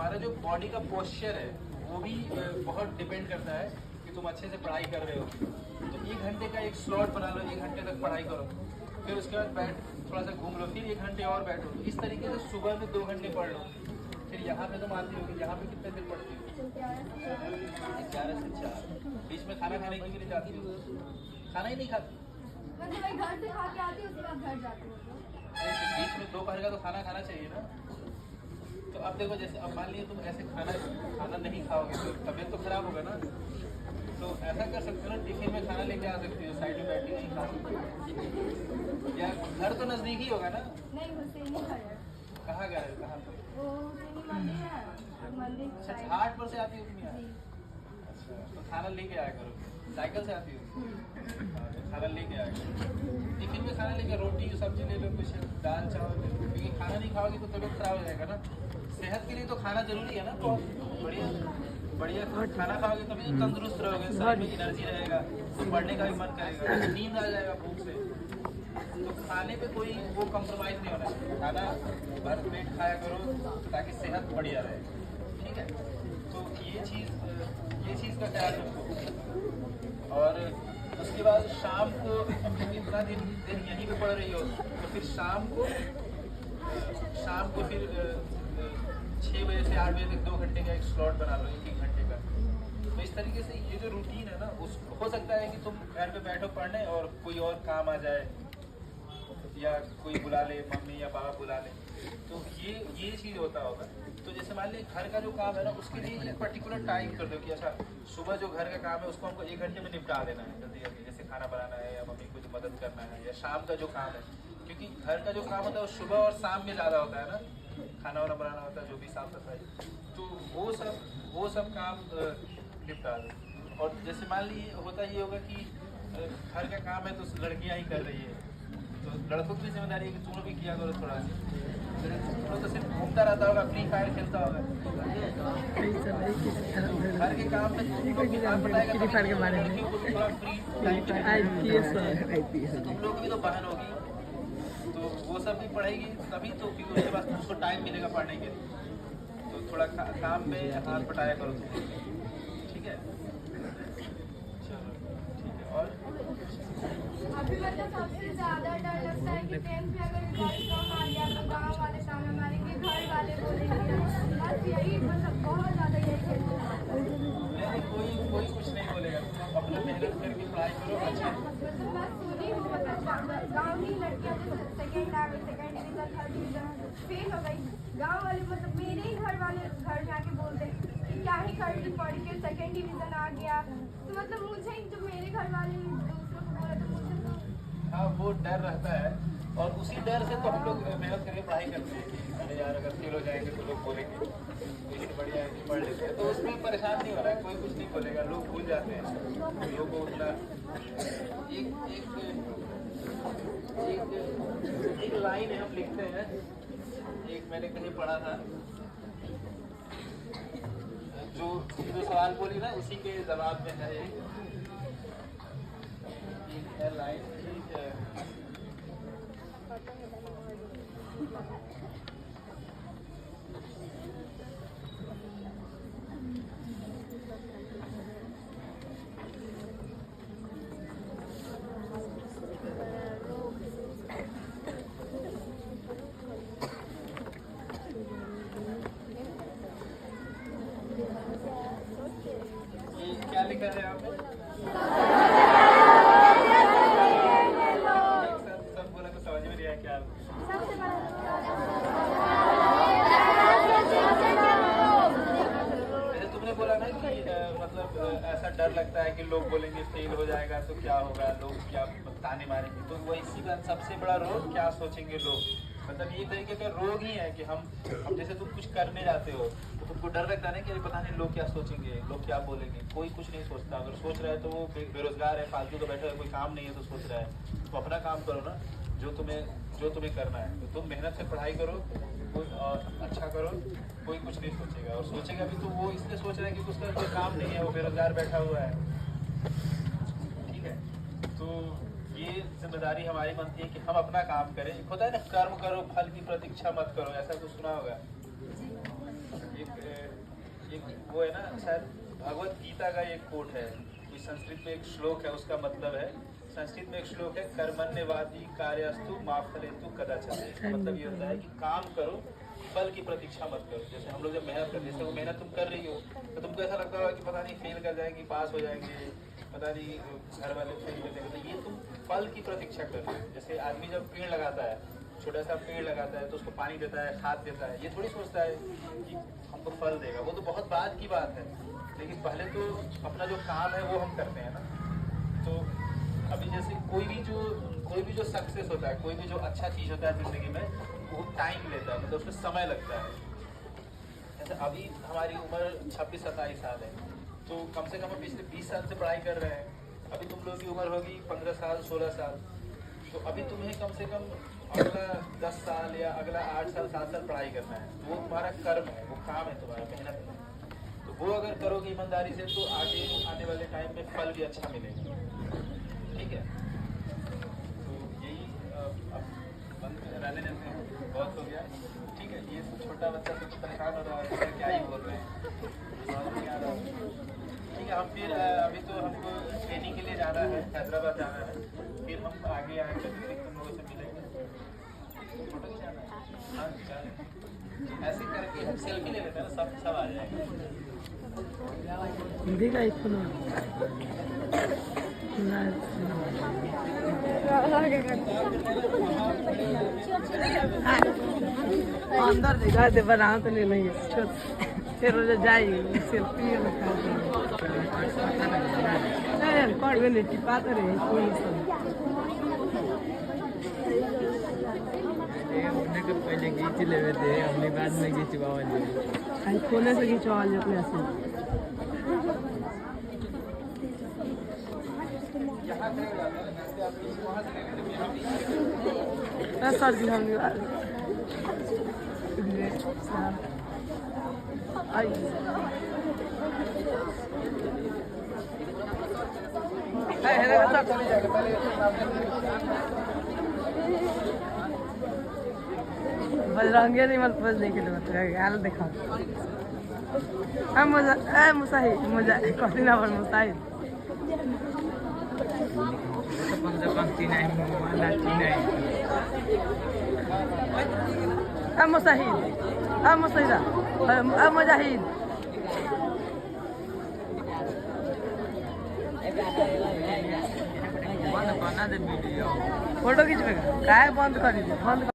तुम्हारा जो बॉडी का पोस्चर है वो भी बहुत डिपेंड करता है कि तुम अच्छे से पढ़ाई कर रहे हो। तो 1 घंटे का एक स्लॉट बना लो, 1 घंटे तक पढ़ाई करो, फिर उसके बाद बैठ थोड़ा सा घूम लो, फिर 1 घंटे और बैठो। इस तरीके से सुबह में 2 घंटे पढ़ लो। फिर यहाँ पे तुम आती होगी, यहाँ पे कितने देर पढ़ती हो? 11 से 4। बीच में खाना खाने के लिए जाती हो? खाना ही नहीं खाती? मतलब मैं घर से खा के आती हूँ, उसके बाद घर जाती हूँ। बीच में दोपहर का तो खाना खाना चाहिए ना। तो अब देखो, जैसे अब मान लीजिए तुम ऐसे खाना नहीं खाओगे तो तबीयत तो खराब होगा ना। तो ऐसा कर सकते हो ना, टिफिन में खाना लेके आ सकती हो, साइड में बैठी नहीं खा सकती। या घर तो नजदीक ही होगा ना? नहीं, हुसैनी घर है। कहाँ गया है? कहाँ पे? वो हुसैनी मंदिर है, मंदिर अच्छा, साइड। घाट पर से आती हो तुम यहाँ? जी। अच्छा, तो खाना लेके आया करो। साइकिल से आती हो? हाँ, तो खाना लेके आया करो। टिफिन में खाना लेके रोटी सब्जी ले लो, कुछ दाल चावल ले लो, क्योंकि खाना नहीं खाओगी तो तबीयत खराब हो जाएगा ना। सेहत के लिए तो खाना जरूरी है ना। बहुत बढ़िया बढ़िया खाना खाओगे तभी तो तंदुरुस्त रहोगे, शरीर में एनर्जी रहेगा, तो पढ़ने का भी मन करेगा, नींद आ जाएगा भूख से। तो खाने पे कोई वो कॉम्प्रोमाइज़ नहीं होना चाहिए। खाना भर पेट खाया करो ताकि सेहत बढ़िया रहे, ठीक है। तो ये चीज़ का ख्याल रखो। और उसके बाद शाम को इतना दिन यहीं पे पढ़ रही हो तो फिर शाम को फिर 6 बजे से 8 बजे तक 2 घंटे का एक स्लॉट बना लो, 1 घंटे का। तो इस तरीके से ये जो रूटीन है ना, उस हो सकता है कि तुम घर पे बैठो पढ़ने और कोई और काम आ जाए या कोई बुला ले, मम्मी या पापा बुला ले, तो ये चीज़ होता होगा। तो जैसे मान लीजिए घर का जो काम है ना, उसके लिए एक पर्टिकुलर टाइम कर दो कि अच्छा सुबह जो घर का काम है उसको हमको 1 घंटे में निपटा देना है जल्दी जल्दी, जैसे खाना बनाना है या मम्मी को जो मदद करना है, या शाम का जो काम है, क्योंकि घर का जो काम होता है वो सुबह और शाम में ज़्यादा होता है ना, खाना वाना बनाना होता है, जो भी साफ सफाई, तो वो सब काम निपटा दो। और जैसे मान लीजिए होता ये होगा कि घर का काम है तो लड़कियां ही कर रही है, तो लड़कों की जिम्मेदारी है कि तुम लोग भी किया करो थोड़ा सा। तो सिर्फ घूमता रहता होगा, फ्री फायर खेलता होगा, घर के काम में लड़कियों को थोड़ा फ्री टाइम, तुम लोग की तो बहन होगी तो वो सब भी पढ़ेगी तभी तो, क्योंकि उसके बाद उसको टाइम मिलेगा पढ़ने के लिए। तो थोड़ा काम में हाथ बटाया करो तुम, ठीक है। चलो ठीक है। और अभी मतलब सबसे ज्यादा डर लगता है कि 10th में अगर रिजल्ट कम आ गया तो गांव वाले ताना मारेंगे, घर वाले बोलेंगे, बस यही मतलब बहुत ज्यादा यही टेंशन है। कोई कुछ नहीं बोलेगा, तुम अपना मेहनत करके पढ़ाई करो अच्छे। मतलब मैं सुनी हूँ, मतलब गाँव की लड़कियाँ जो सेकेंड आ गई, second division, third division fail हो गई, गाँव वाले मतलब मेरे ही घर वाले घर में आके बोलते हैं कि क्या ही कर ली पढ़ के, सेकेंड डिवीजन आ गया। तो मतलब मुझे जो मेरे घर वाले दूसरों को बोला तो मुझे तो हाँ, वो डर रहता है और उसी डर से तो हम लोग मेहनत करके पढ़ाई करते हैं कि अरे यार अगर फेल हो जाएंगे तो लोग बोलेंगे, तो इससे बढ़िया है कि पढ़ लेते हैं। तो उसमें परेशान नहीं होना है, कोई कुछ नहीं बोलेगा, लोग भूल जाते हैं, लोगों को उतना एक लाइन है हम लिखते हैं, एक मैंने कहीं पढ़ा था, जो सवाल बोली ना उसी के जवाब में है एक लाइन, ठीक है। ये क्या लिखा है आपने? सब बोला तो समझ में नहीं आया क्या। जैसे तुमने बोला ना कि मतलब ऐसा डर लगता है कि लोग बोलेंगे फेल हो जाएगा तो क्या होगा, लोग क्या ताने मारेंगे, तो वो इसी बात सबसे बड़ा रोग क्या सोचेंगे लोग, मतलब ये तरीके का रोग ही है कि हम जैसे तुम कुछ करने जाते हो तो तुमको डर लगता है ना कि अरे पता नहीं लोग क्या सोचेंगे, लोग क्या बोलेंगे। कोई कुछ नहीं सोचता, अगर सोच रहा है तो वो बेरोजगार है, फालतू का बैठा है, कोई काम नहीं है तो सोच रहा है। तो अपना काम करो ना, जो तुम्हें करना है, तो तुम मेहनत से पढ़ाई करो और अच्छा करो, कोई कुछ नहीं सोचेगा। और सोचेगा भी तो वो इसलिए सोच रहा है कि उसका कोई काम नहीं है, वो बेरोजगार बैठा हुआ है, ठीक है। तो ये जिम्मेदारी हमारी बनती है कि हम अपना काम करें। एक होता है ना, कर्म करो फल की प्रतीक्षा मत करो, ऐसा कुछ सुना होगा। एक एक वो है ना, शायद भगवत गीता का एक कोट है, कोई संस्कृत में एक श्लोक है, उसका मतलब है, संस्कृत में एक श्लोक है, कर्मण्यवादी कार्यस्तु मा फलेतु कदाचन। इसका मतलब ये होता है कि काम करो, फल की प्रतीक्षा मत करो। जैसे हम लोग जब मेहनत करते हैं, जैसे वो मेहनत तुम कर रही हो तो तुमको ऐसा लगता होगा कि पता नहीं फेल कर जाएंगे, पास हो जाएंगे, पता नहीं घर वाले फेल कर देंगे, तो ये तुम फल की प्रतीक्षा कर रहे हो। जैसे आदमी जब पेड़ लगाता है, छोटा सा पेड़ लगाता है तो उसको पानी देता है, खाद देता है, ये थोड़ी सोचता है कि हमको फल देगा, वो तो बहुत बाद की बात है। लेकिन पहले तो अपना जो काम है वो हम करते हैं ना। तो अभी जैसे कोई भी जो सक्सेस होता है, कोई भी जो अच्छा चीज़ होता है ज़िंदगी में, वो टाइम लेता है, मतलब उसमें समय लगता है। जैसे अभी हमारी उम्र 26-27 साल है, तो कम से कम हम पिछले 20 साल से पढ़ाई कर रहे हैं। अभी तुम लोगों की उम्र होगी 15 साल 16 साल, तो अभी तुम्हें कम से कम अगला 10 साल या अगला 8 साल 7 साल पढ़ाई करना है। वो तुम्हारा कर्म है, वो काम है, तुम्हारा मेहनत है। तो वो अगर करोगे ईमानदारी से तो आगे आने वाले टाइम में फल भी अच्छा मिलेगा। ठीक है, तो यही अब बंद रहने देते हैं, बहुत हो गया। ठीक है, ये छोटा बच्चा कुछ परेशान हो रहा है, क्या ही बोल रहे हैं, समझ नहीं आ रहा। ठीक है, हम फिर अभी तो हमको ट्रेनिंग के लिए जाना है, हैदराबाद जाना है, फिर हम आगे आएंगे, फिर तुम लोगों से मिलेंगे। फोटो खिंचाना है, हाँ खिंचा, ऐसे करके हम सेल्फी ले लेते हैं ना, सब आ जाएंगे। अंदर जगह से बनाओ तो ले लेंगे, फिर जाइए सेल्फी कौन में टिपाते रहे पहले खींच लेवे थे, हमने बाद में खिंचवावा लिए, कोने से खिंचवा लिए अपने से। सर जी हम बजरंगे नहीं मत पहुँचने के लिए हाल देखा मुसाहिद मुझा कभी ना मुसाहिद मुसाहिद मुसाहिदा मुजाहिद बना दे वीडियो, फोटो खींचेगा, काय बंद कर दीजिए, बंद